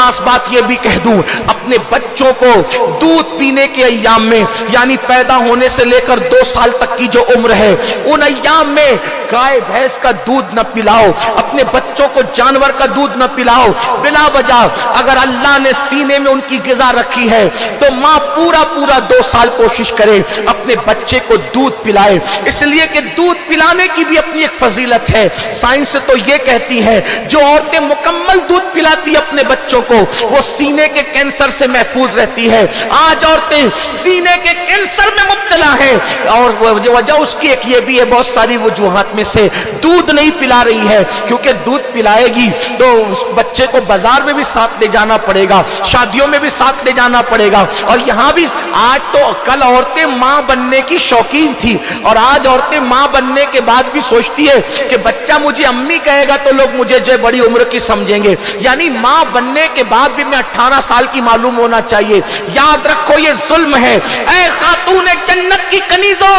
بات یہ بھی کہہ دوں، اپنے بچوں کو دودھ پینے کے ایام میں، یعنی پیدا ہونے سے لے کر 2 سال تک کی جو عمر ہے، ان ایام میں گائے بھینس کا دودھ نہ پلاؤ، اپنے بچوں کو جانور کا دودھ نہ پلاؤ بلا وجہ۔ اگر اللہ نے سینے میں ان کی غذا رکھی ہے تو ماں پورا 2 سال کوشش کرے اپنے بچے کو دودھ پلائے، اس لیے کہ دودھ پلانے کی بھی اپنی ایک فضیلت ہے۔ سائنس تو یہ کہتی ہے جو عورتیں مکمل دودھ پلاتی اپنے بچوں کو وہ سینے کے کینسر سے محفوظ رہتی ہے۔ آج عورتیں سینے کے کینسر میں مبتلا ہیں اور وجہ اس کی ایک یہ بھی ہے، بہت ساری وجوہات میں سے دودھ نہیں پلا رہی ہے، کیونکہ دودھ پلائے گی تو اس بچے کو بازار میں بھی ساتھ لے جانا پڑے گا، شادیوں میں بھی ساتھ لے جانا پڑے گا، اور یہاں بھی آج تو کل عورتیں ماں بننے کی شوقین تھی اور آج عورتیں ماں بننے کے بعد بھی سوچتی ہے کہ بچہ مجھے امی کہے گا تو لوگ مجھے جو بڑی عمر کی سمجھیں گے، یعنی ماں بننے کے بعد بھی میں 18 سال کی معلوم ہونا چاہیے۔ یاد رکھو یہ ظلم ہے۔ اے خاتون جنت کی کنیزو،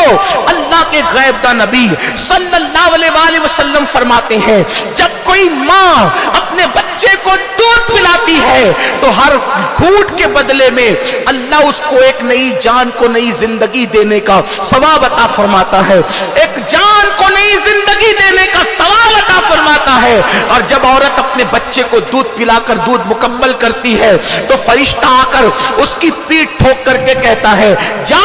اللہ کے غیب دا نبی صلی اللہ علیہ وآلہ وسلم فرماتے ہیں جب کوئی ماں اپنے بچے کو دودھ پلاتی ہے تو ہر گھونٹ کے بدلے میں اللہ اس کو ایک نئی جان کو نئی زندگی دینے کا ثواب عطا فرماتا ہے، ایک جان کو نئی زندگی دینے کا ثواب عطا فرماتا ہے۔ اور جب عورت اپنے بچے کو دودھ پلا کر دودھ مکمل کرتی ہے تو فرشتہ آ کر اس کی پیٹھ ٹھوک کر کے کہتا ہے جا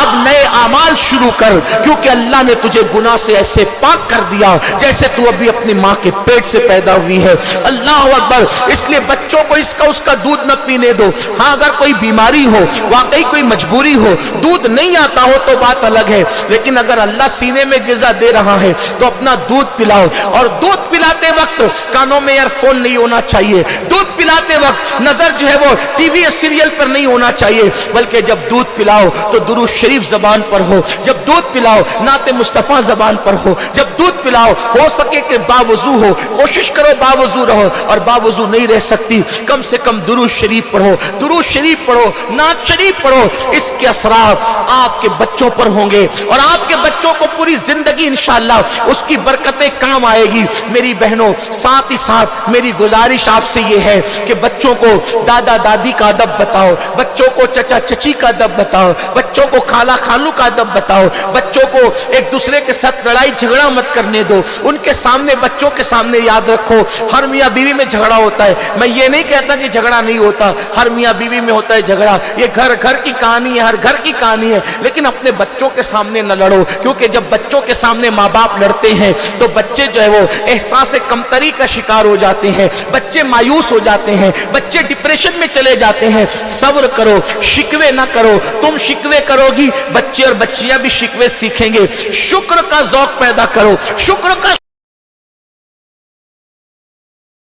اب نئے اعمال شروع کر، کیونکہ اللہ نے تجھے گناہ سے ایسے پاک کر دیا جیسے تو ابھی اپنی ماں کے پیٹ سے پیدا ہوئی ہے۔ اللہ اکبر۔ اس لیے بچوں کو اس کا دودھ نہ پینے دو۔ ہاں اگر کوئی بیماری ہو، واقعی کوئی مجبوری ہو، دودھ نہیں آتا ہو تو بات الگ ہے، لیکن اگر اللہ سینے میں غذا دے رہا ہے تو اپنا دودھ پلاؤ، اور دودھ پلاتے وقت کانوں میں ایئر فون نہیں ہونا چاہیے، دودھ پلاتے وقت نظر جو ہے وہ ٹی وی سیریل پر نہیں ہونا چاہیے، بلکہ جب دودھ پلاؤ تو درود شریف زبان پر ہو، جب دودھ پلاؤ نعت مصطفیٰ زبان پر ہو، جب دودھ پلاؤ ہو سکے کہ باوضو ہو، کوشش کرو باوضو رہو، اور باوضو نہیں رہ سکتی کم سے کم درود شریف پڑھو، درود شریف پڑھو، نعت شریف پڑھو۔ اس کے اثرات آپ کے بچوں پر ہوں گے اور آپ کے بچوں کو پوری زندگی انشاءاللہ اس کی برکتیں کام آئے گی۔ میری بہنوں، ساتھ ہی ساتھ میری گزارش آپ سے یہ ہے کہ بچوں کو دادا دادی کا ادب بتاؤ، بچوں کو چچا چچی کا ادب بتاؤ، بچوں کو خالہ خالو کا ادب بتاؤ، بچوں کو ایک دوسرے کے ساتھ لڑائی جھگڑا مت کرنے دو، ان کے سامنے بچوں کے سامنے یاد رکھو ہر میاں بیوی میں جھگڑا ہوتا ہے، میں یہ نہیں کہتا کہ جھگڑا نہیں ہوتا، ہر میاں بیوی میں ہوتا ہے جھگڑا، یہ گھر کی کہانی ہے، ہر گھر کی کہانی ہے، لیکن اپنے بچوں کے سامنے نہ لڑو، کیونکہ جب بچوں کے سامنے ماں باپ لڑتے ہیں تو بچے جو ہے وہ احساس کمتری کا شکار ہو جاتے ہیں، بچے مایوس ہو جاتے ہیں، بچے ڈپریشن میں چلے جاتے ہیں۔ صبر کرو، شکوے نہ کرو، تم شکوے کرو گی بچے اور بچیاں بھی شکوے سیکھیں گے۔ شکر کا ذوق پیدا کرو، شکر کا